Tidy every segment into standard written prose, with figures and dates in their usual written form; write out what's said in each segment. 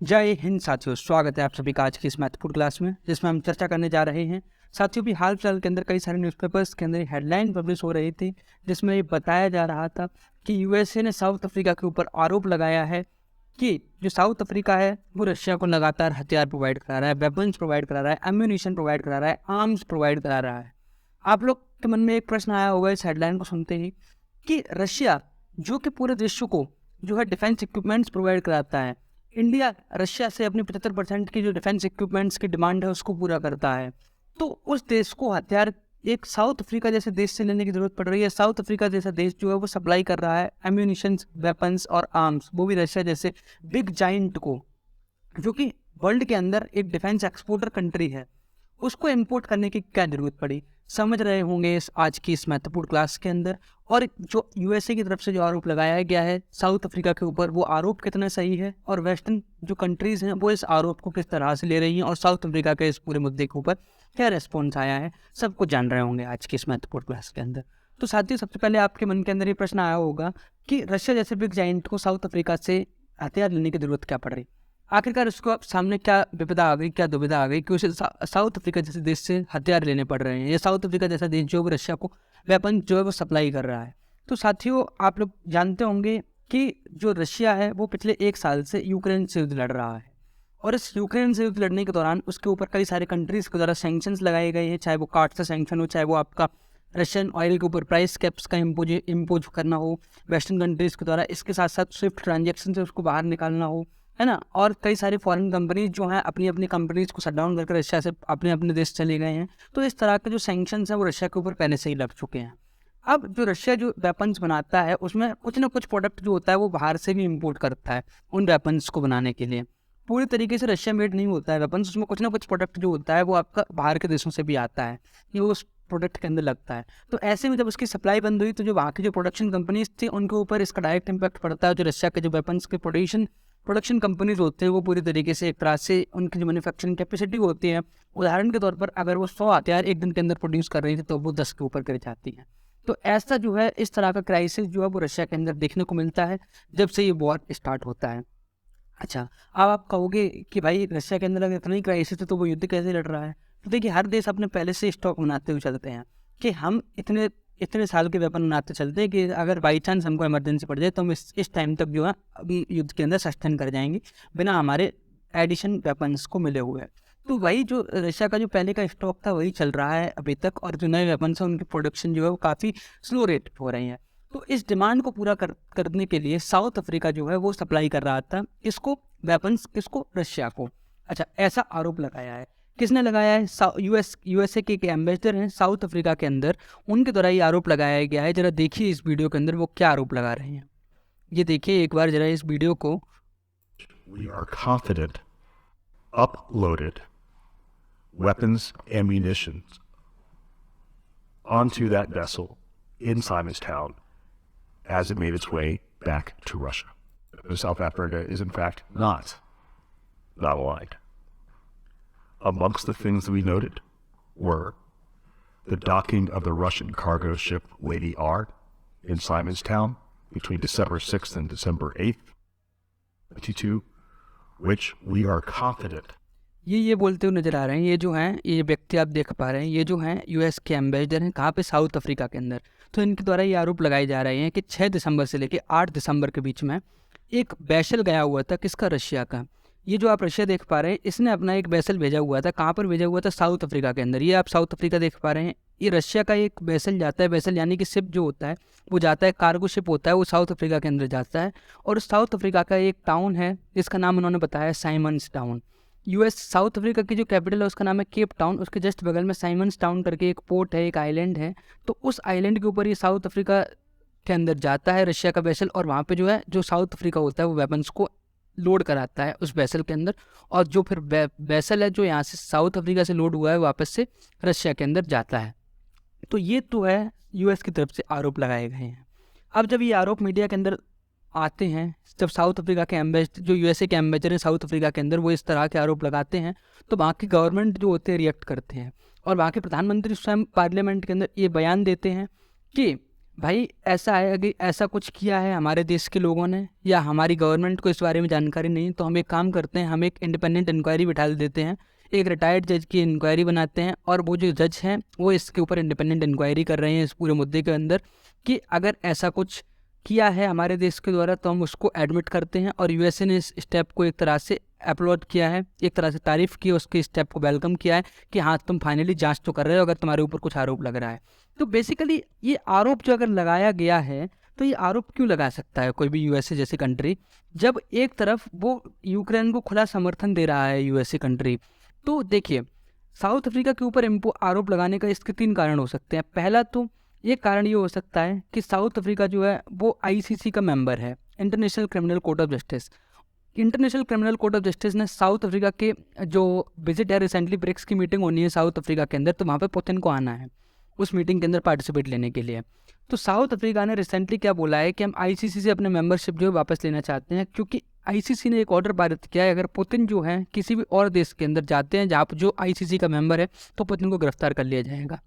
जय हिंद साथियों, स्वागत है आप सभी का आज की इस महत्वपूर्ण क्लास में, जिसमें हम चर्चा करने जा रहे हैं। साथियों, भी हाल फिलहाल के अंदर कई सारे न्यूज़पेपर्स के अंदर हेडलाइन पब्लिश हो रही थी, जिसमें ये बताया जा रहा था कि यूएसए ने साउथ अफ्रीका के ऊपर आरोप लगाया है कि जो साउथ अफ्रीका है वो रशिया को लगातार हथियार प्रोवाइड करा रहा है, वेपन्स प्रोवाइड करा रहा है, एम्यूनिशन प्रोवाइड करा रहा है, आर्म्स प्रोवाइड करा रहा है। आप लोग के मन में एक प्रश्न आया होगा इस हेडलाइन को सुनते ही कि रशिया जो कि पूरे विश्व को जो है डिफेंस इक्विपमेंट्स प्रोवाइड कराता है, इंडिया रशिया से अपनी 75% की जो डिफेंस इक्विपमेंट्स की डिमांड है उसको पूरा करता है, तो उस देश को हथियार एक साउथ अफ्रीका जैसे देश से लेने की जरूरत पड़ रही है। साउथ अफ्रीका जैसा देश जो है वो सप्लाई कर रहा है एम्यूनिशन, वेपन्स और आर्म्स, वो भी रशिया जैसे बिग जाइंट को, जो कि वर्ल्ड के अंदर एक डिफेंस एक्सपोर्टर कंट्री है, उसको इंपोर्ट करने की क्या जरूरत पड़ी। समझ रहे होंगे इस आज की इस महत्वपूर्ण क्लास के अंदर। और जो यूएसए की तरफ से जो आरोप लगाया गया है साउथ अफ्रीका के ऊपर, वो आरोप कितना सही है और वेस्टर्न जो कंट्रीज़ हैं वो इस आरोप को किस तरह से ले रही हैं और साउथ अफ्रीका के इस पूरे मुद्दे के ऊपर क्या रेस्पॉन्स आया है, सबको जान रहे होंगे आज की इस महत्वपूर्ण क्लास के अंदर। तो साथियों, सबसे पहले आपके मन के अंदर ये प्रश्न आया होगा कि रशिया जैसे बिग जाइंट को साउथ अफ्रीका से हथियार लेने की जरूरत क्या पड़ रही। आखिरकार उसको सामने क्या विपदा आ गई, क्या दुविधा आ गई कि उसे साउथ अफ्रीका जैसे देश से हथियार लेने पड़ रहे हैं, या साउथ अफ्रीका जैसा देश जो रशिया को वेपन जो है वो सप्लाई कर रहा है। तो साथियों, आप लोग जानते होंगे कि जो रशिया है वो पिछले 1 साल से यूक्रेन से युद्ध लड़ रहा है, और इस यूक्रेन से युद्ध लड़ने के दौरान उसके ऊपर कई सारे कंट्रीज़ के द्वारा सैंक्शंस लगाए गए हैं, चाहे वो कार्ड से सैंक्शन हो, चाहे वो आपका रशियन ऑयल के ऊपर प्राइस कैप्स का इम्पोज करना हो वेस्टर्न कंट्रीज़ के द्वारा, इसके साथ साथ स्विफ्ट ट्रांजेक्शन से उसको बाहर निकालना हो, है ना। और कई सारी फॉरेन कंपनीज जो हैं अपनी अपनी कंपनीज को शट डाउन करके रशिया से अपने अपने देश चले गए हैं। तो इस तरह के जो सैंक्शंस हैं वो रशिया के ऊपर पहले से ही लग चुके हैं। अब जो रशिया जो वेपन्स बनाता है उसमें कुछ ना कुछ प्रोडक्ट जो होता है वो बाहर से भी इम्पोर्ट करता है उन वेपन्स को बनाने के लिए। पूरी तरीके से रशिया मेड नहीं होता है वेपन्स, उसमें कुछ ना कुछ प्रोडक्ट जो होता है वो आपका बाहर के देशों से भी आता है, ये वो उस प्रोडक्ट के अंदर लगता है। तो ऐसे में जब उसकी सप्लाई बंद हुई तो जो वहाँ की जो प्रोडक्शन कंपनीज थी उनके ऊपर इसका डायरेक्ट इम्पैक्ट पड़ता है। जो रशिया के जो वेपन्स के प्रोडक्शन कंपनीज होते हैं वो पूरी तरीके से एक तरह से उनकी जो मैन्युफैक्चरिंग कैपेसिटी होती है, उदाहरण के तौर पर अगर वो 100 हथियार एक दिन के अंदर प्रोड्यूस कर रही थी तो वो 10 के ऊपर कर जाती हैं। तो ऐसा जो है इस तरह का क्राइसिस जो है वो रशिया के अंदर देखने को मिलता है जब से ये वॉर स्टार्ट होता है। अच्छा, अब आप कहोगे कि भाई रशिया के अंदर अगर इतना ही क्राइसिस है तो वो युद्ध कैसे लड़ रहा है। तो देखिए, हर देश अपने पहले से स्टॉक बनाते हुए चलते हैं कि हम इतने इतने साल के वेपन बनाते चलते हैं कि अगर बाई चांस हमको इमरजेंसी पड़ जाए तो हम इस टाइम तक जो है अभी युद्ध के अंदर सस्टेन कर जाएंगे बिना हमारे एडिशन वेपन्स को मिले हुए। तो वही जो रशिया का जो पहले का स्टॉक था वही चल रहा है अभी तक, और जो नए वेपन्स हैं उनकी प्रोडक्शन जो है वो काफ़ी स्लो रेट हो रही है। तो इस डिमांड को पूरा करने के लिए साउथ अफ्रीका जो है वो सप्लाई कर रहा था इसको वेपन्स, किसको, रशिया को। अच्छा, ऐसा आरोप लगाया है। किसने लगाया है? यूएसए के एम्बेसडर हैं साउथ अफ्रीका के अंदर, उनके द्वारा ये आरोप लगाया गया है। जरा देखिए इस वीडियो के अंदर वो क्या आरोप लगा रहे हैं, ये देखिए एक बार जरा इस वीडियो को। We are confident uploaded weapons and munitions onto that vessel in Simonstown as it made its way back to Russia. South Africa is in fact not aligned. Amongst the things that we noted were the docking of the Russian cargo ship Lady R in Simonstown between December 6th and December 8th, 2022, which we are confident. ये बोलते हुए नजर आ रहे हैं, ये जो हैं, ये व्यक्ति आप देख पा रहे हैं, ये जो हैं यूएस के एम्बेसडर हैं, कहाँ पे, साउथ अफ्रीका के अंदर। तो इनके द्वारा ये आरोप लगाए जा रहे हैं कि 6 दिसंबर से लेकर 8 दिसंबर के बीच में एक वैसल गया हुआ था, किसका, रशिया का। ये जो आप रशिया देख पा रहे हैं, इसने अपना एक वैसल भेजा हुआ था, कहाँ पर भेजा हुआ था, साउथ अफ्रीका के अंदर। ये आप साउथ अफ्रीका देख पा रहे हैं, ये रशिया का एक वैसल जाता है, वैसल यानी कि शिप जो होता है वो जाता है, कार्गो शिप होता है, वो साउथ अफ्रीका के अंदर जाता है। और साउथ अफ्रीका का एक टाउन है जिसका नाम उन्होंने बताया Simons town. US south Africa की जो कैपिटल है उसका नाम है केप टाउन, उसके जस्ट बगल में साइमन्स टाउन करके एक पोर्ट है, एक आइलैंड है। तो उस आइलैंड के ऊपर ये साउथ अफ्रीका के अंदर जाता है रशिया का वैसल, और वहाँ पे जो है जो साउथ अफ्रीका होता है वो वेपन्स को लोड कराता है उस वैसल के अंदर, और जो फिर वैसल है जो यहाँ से साउथ अफ्रीका से लोड हुआ है वापस से रशिया के अंदर जाता है। तो ये तो है यूएस की तरफ से आरोप लगाए गए हैं। अब जब ये आरोप मीडिया के अंदर आते हैं, जब साउथ अफ्रीका के एम्बेसडर, जो यूएसए के एम्बेसडर हैं साउथ अफ्रीका के अंदर, वो इस तरह के आरोप लगाते हैं, तो वहाँ की गवर्नमेंट जो होते हैं रिएक्ट करते हैं, और वहाँ के प्रधानमंत्री स्वयं पार्लियामेंट के अंदर ये बयान देते हैं कि भाई ऐसा है, अगर ऐसा कुछ किया है हमारे देश के लोगों ने या हमारी गवर्नमेंट को इस बारे में जानकारी नहीं, तो हम एक काम करते हैं, हम एक इंडिपेंडेंट इंक्वायरी बिठा देते हैं, एक रिटायर्ड जज की इंक्वायरी बनाते हैं, और वो जो जज हैं वो इसके ऊपर इंडिपेंडेंट इंक्वायरी कर रहे हैं इस पूरे मुद्दे के अंदर, कि अगर ऐसा कुछ किया है हमारे देश के द्वारा तो हम उसको एडमिट करते हैं। और यूएसए ने इस स्टेप को एक तरह से अपलोड किया है, एक तरह से तारीफ़ की, उसके स्टेप को वेलकम किया है कि हाँ तुम फाइनली जांच तो कर रहे हो अगर तुम्हारे ऊपर कुछ आरोप लग रहा है। तो बेसिकली ये आरोप जो अगर लगाया गया है, तो ये आरोप क्यों लगा सकता है कोई भी यूएसए जैसी कंट्री, जब एक तरफ वो यूक्रेन को खुला समर्थन दे रहा है यूएसए कंट्री। तो देखिए, साउथ अफ्रीका के ऊपर आरोप लगाने का इसके 3 कारण हो सकते हैं। पहला तो ये कारण ये हो सकता है कि साउथ अफ्रीका जो है वो आईसीसी का मेंबर है, international criminal court of justice. International criminal court of justice ने साउथ अफ्रीका के जो विजिट है, रिसेंटली ब्रिक्स की मीटिंग होनी है साउथ अफ्रीका के अंदर, तो वहाँ पे पुतिन को आना है उस मीटिंग के अंदर पार्टिसिपेट लेने के लिए। तो साउथ अफ्रीका ने रिसेंटली क्या बोला है कि हम आईसीसी से अपने मेंबरशिप जो है वापस लेना चाहते हैं, क्योंकि आईसीसी ने एक ऑर्डर पारित किया है, अगर पुतिन जो है किसी भी और देश के अंदर जाते हैं जहाँ जो आईसीसी का मेंबर है, तो पुतिन को गिरफ्तार कर लिया जाएगा।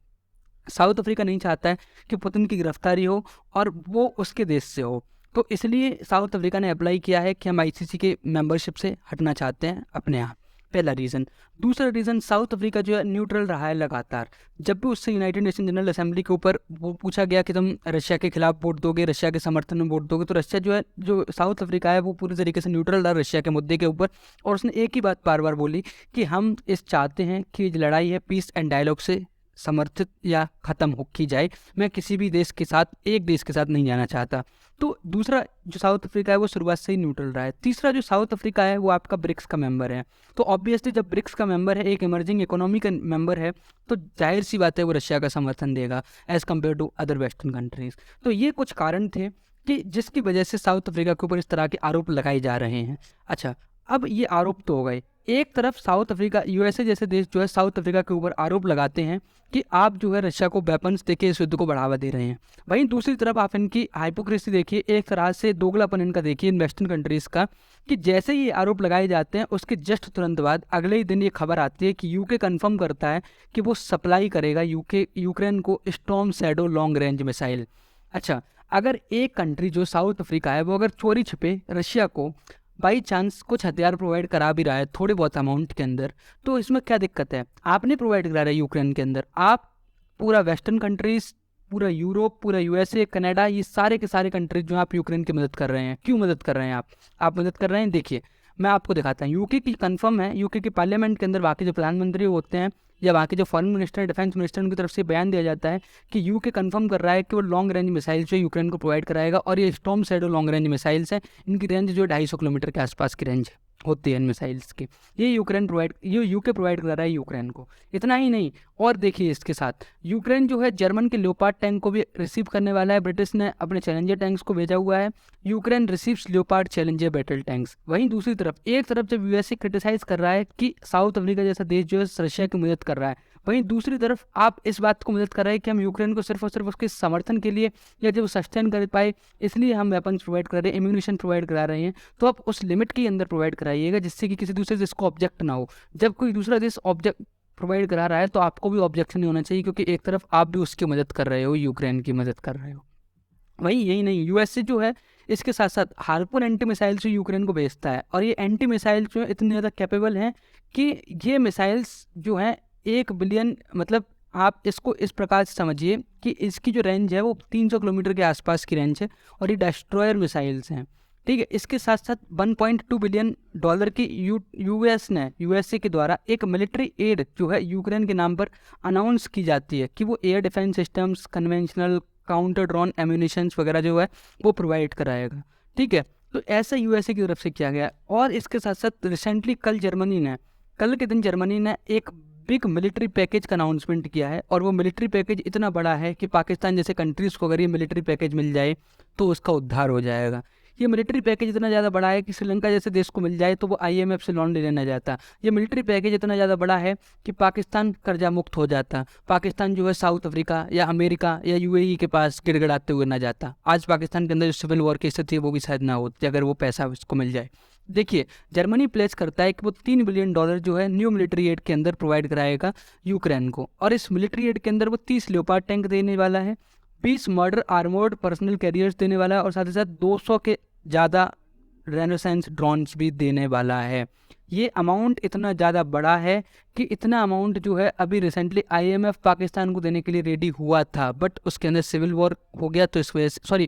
साउथ अफ्रीका नहीं चाहता है कि पुतिन की गिरफ्तारी हो और वो उसके देश से हो, तो इसलिए साउथ अफ्रीका ने अप्लाई किया है कि हम आईसीसी के मेंबरशिप से हटना चाहते हैं अपने यहाँ। पहला रीज़न। दूसरा रीज़न, साउथ अफ्रीका जो है न्यूट्रल रहा है लगातार। जब भी उससे यूनाइटेड नेशन जनरल असेंबली के ऊपर वो पूछा गया कि तुम रशिया के खिलाफ वोट दोगे, रशिया के समर्थन में वोट दोगे, तो रशिया जो है, जो साउथ अफ्रीका है, वो पूरी तरीके से न्यूट्रल रहा रशिया के मुद्दे के ऊपर, और उसने एक ही बात बार बार बोली कि हम इस चाहते हैं कि जो लड़ाई है पीस एंड डायलॉग से समर्थित या ख़त्म हो की जाए, मैं किसी भी देश के साथ, एक देश के साथ नहीं जाना चाहता। तो दूसरा जो साउथ अफ्रीका है वो शुरुआत से ही न्यूट्रल रहा है। तीसरा जो साउथ अफ्रीका है वो आपका ब्रिक्स का मेंबर है, तो ऑब्वियसली जब ब्रिक्स का मेंबर है, एक इमर्जिंग इकोनॉमी का मेंबर है, तो जाहिर सी बात है वो रशिया का समर्थन देगा as compare to other western countries. तो ये कुछ कारण थे कि जिसकी वजह से साउथ अफ्रीका के ऊपर इस तरह के आरोप लगाए जा रहे हैं। अच्छा, अब ये आरोप तो हो गए, एक तरफ साउथ अफ्रीका, यूएसए जैसे देश जो है साउथ अफ्रीका के ऊपर आरोप लगाते हैं कि आप जो है रशिया को वेपन्स देके इस युद्ध को बढ़ावा दे रहे हैं। वहीं दूसरी तरफ आप इनकी हाइपोक्रेसी देखिए, एक तरह से दोगलापन इनका देखिए इन वेस्टर्न कंट्रीज़ का, कि जैसे ही ये आरोप लगाए जाते हैं उसके जस्ट तुरंत बाद अगले ही दिन ये खबर आती है कि यूके कंफर्म करता है कि वो सप्लाई करेगा यूक्रेन को storm shadow long range missile. अच्छा, अगर एक कंट्री जो साउथ अफ्रीका है वो अगर चोरी छिपे रशिया को बाई चांस कुछ हथियार प्रोवाइड करा भी रहा है थोड़े बहुत अमाउंट के अंदर, तो इसमें क्या दिक्कत है? आपने प्रोवाइड करा रहा है यूक्रेन के अंदर, आप पूरा वेस्टर्न कंट्रीज़, पूरा यूरोप, पूरा यूएसए, कनाडा, ये सारे के सारे कंट्रीज जो आप यूक्रेन की मदद कर रहे हैं। क्यों मदद कर रहे हैं आप मदद कर रहे हैं, देखिए मैं आपको दिखाता हूँ। यूके की कंफर्म है, यूके की पार्लियामेंट के अंदर वहाँ के जो प्रधानमंत्री होते हैं या वहाँ के जो फॉरेन मिनिस्टर, डिफेंस मिनिस्टर, उनकी तरफ से बयान दिया जाता है कि यूके कंफर्म कर रहा है कि वो लॉन्ग रेंज मिसाइल जो यूक्रेन को प्रोवाइड कराएगा, और ये storm shadow long range missiles हैं, इनकी रेंज जो 250 किलोमीटर के आसपास की रेंज होती है इन मिसाइल्स की। ये यूके प्रोवाइड करा रहा है यूक्रेन को। इतना ही नहीं, और देखिए इसके साथ यूक्रेन जो है जर्मन के लियोपार्ड टैंक को भी रिसीव करने वाला है। ब्रिटिश ने अपने चैलेंजर टैंक्स को भेजा हुआ है। Ukraine receives leopard challenger battle tanks. वहीं दूसरी तरफ एक तरफ जब यूएसए क्रिटिसाइज कर रहा है कि साउथ अफ्रीका जैसा देश जो है रशिया की मदद कर रहा है, वहीं दूसरी तरफ आप इस बात को मदद कर रहे हैं कि हम यूक्रेन को सिर्फ और सिर्फ उसके समर्थन के लिए या जब सस्टेन कर पाए इसलिए हम वेपन्स प्रोवाइड कर रहे हैं, एम्यूनिशन प्रोवाइड करा रहे हैं। तो आप उस लिमिट के अंदर प्रोवाइड कराइएगा जिससे कि किसी दूसरे देश को ऑब्जेक्ट ना हो। जब कोई दूसरा देश ऑब्जेक्ट प्रोवाइड करा रहा है तो आपको भी ऑब्जेक्शन नहीं होना चाहिए, क्योंकि एक तरफ आप भी उसकी मदद कर रहे हो, यूक्रेन की मदद कर रहे हो। वहीं यही नहीं, यूएसए जो है इसके साथ साथ हार्पून एंटी मिसाइल से यूक्रेन को भेजता है, और ये एंटी मिसाइल जो है इतने ज़्यादा कैपेबल हैं कि ये मिसाइल्स जो हैं 1 बिलियन, मतलब आप इसको इस प्रकार से समझिए कि इसकी जो रेंज है वो 300 किलोमीटर के आसपास की रेंज है, और ये डिस्ट्रॉयर मिसाइल्स हैं। ठीक है, इसके साथ साथ $1.2 बिलियन की यूएसए के द्वारा एक मिलिट्री एड जो है यूक्रेन के नाम पर अनाउंस की जाती है कि वो air defence systems, conventional counter drone ammunitions वगैरह जो है वो प्रोवाइड कराएगा। ठीक है, तो ऐसा यूएसए की तरफ से किया गया। और इसके साथ साथ रिसेंटली कल के दिन जर्मनी ने एक बिग मिलिट्री पैकेज का अनाउंसमेंट किया है, और वो मिलिट्री पैकेज इतना बड़ा है कि पाकिस्तान जैसे कंट्रीज़ को अगर ये मिलिट्री पैकेज मिल जाए तो उसका उद्धार हो जाएगा। ये मिलिट्री पैकेज इतना ज़्यादा बड़ा है कि श्रीलंका जैसे देश को मिल जाए तो वो आईएमएफ से लोन लेने न जाता। ये मिलिट्री पैकेज इतना ज़्यादा बड़ा है कि पाकिस्तान कर्जा मुक्त हो जाता। पाकिस्तान जो है साउथ अफ्रीका या अमेरिका या यूएई के पास गिड़गिड़ाते हुए ना जाता। आज पाकिस्तान के अंदर जो सिविल वॉर की स्थिति है वो भी शायद ना होती अगर वो पैसा उसको मिल जाए। देखिए, जर्मनी प्लेस करता है कि वो $3 बिलियन जो है न्यू मिलिट्री एड के अंदर प्रोवाइड कराएगा यूक्रेन को, और इस मिलिट्री एड के अंदर वो 30 लियोपार्ड टैंक देने वाला है, 20 मर्डर आर्मोर्ड पर्सनल कैरियर्स देने वाला है और साथ ही साथ 200 के ज़्यादा रेनेसेंस ड्रोन्स भी देने वाला है। ये अमाउंट इतना ज़्यादा बड़ा है कि इतना अमाउंट जो है अभी रिसेंटली IMF पाकिस्तान को देने के लिए रेडी हुआ था, बट उसके अंदर सिविल वॉर हो गया, तो इस वजह से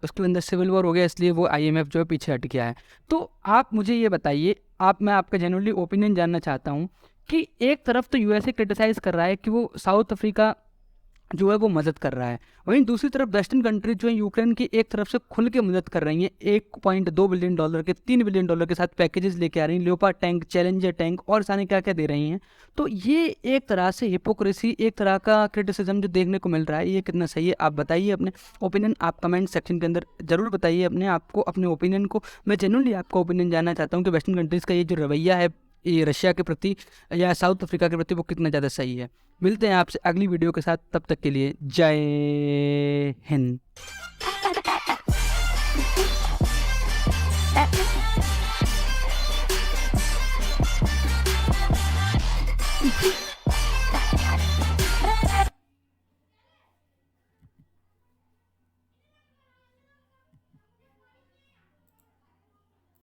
उसके अंदर सिविल वॉर हो गया, इसलिए वो IMF जो है पीछे हट गया है। तो आप मुझे ये बताइए, मैं आपका जेन्युइनली ओपिनियन जानना चाहता हूँ कि एक तरफ तो USA क्रिटिसाइज़ कर रहा है कि वो साउथ अफ्रीका जो है वो मदद कर रहा है, वहीं दूसरी तरफ वेस्टर्न कंट्रीज जो है यूक्रेन की एक तरफ से खुल के मदद कर रही हैं, $1.2 बिलियन के $3 बिलियन के साथ पैकेजेस लेके आ रही हैं, लियोपार्ड टैंक, चैलेंजर टैंक और सारे क्या क्या दे रही हैं। तो ये एक तरह से हिपोक्रेसी, एक तरह का क्रिटिसिज्म जो देखने को मिल रहा है, ये कितना सही है? आप बताइए अपने ओपिनियन, आप कमेंट सेक्शन के अंदर जरूर बताइए अपने ओपिनियन को। मैं जेन्युइनली आपका ओपिनियन जानना चाहता हूँ कि वेस्टर्न कंट्रीज़ का ये जो रवैया है ये रशिया के प्रति या साउथ अफ्रीका के प्रति वो कितना ज़्यादा सही है। मिलते हैं आपसे अगली वीडियो के साथ, तब तक के लिए जय हिंद।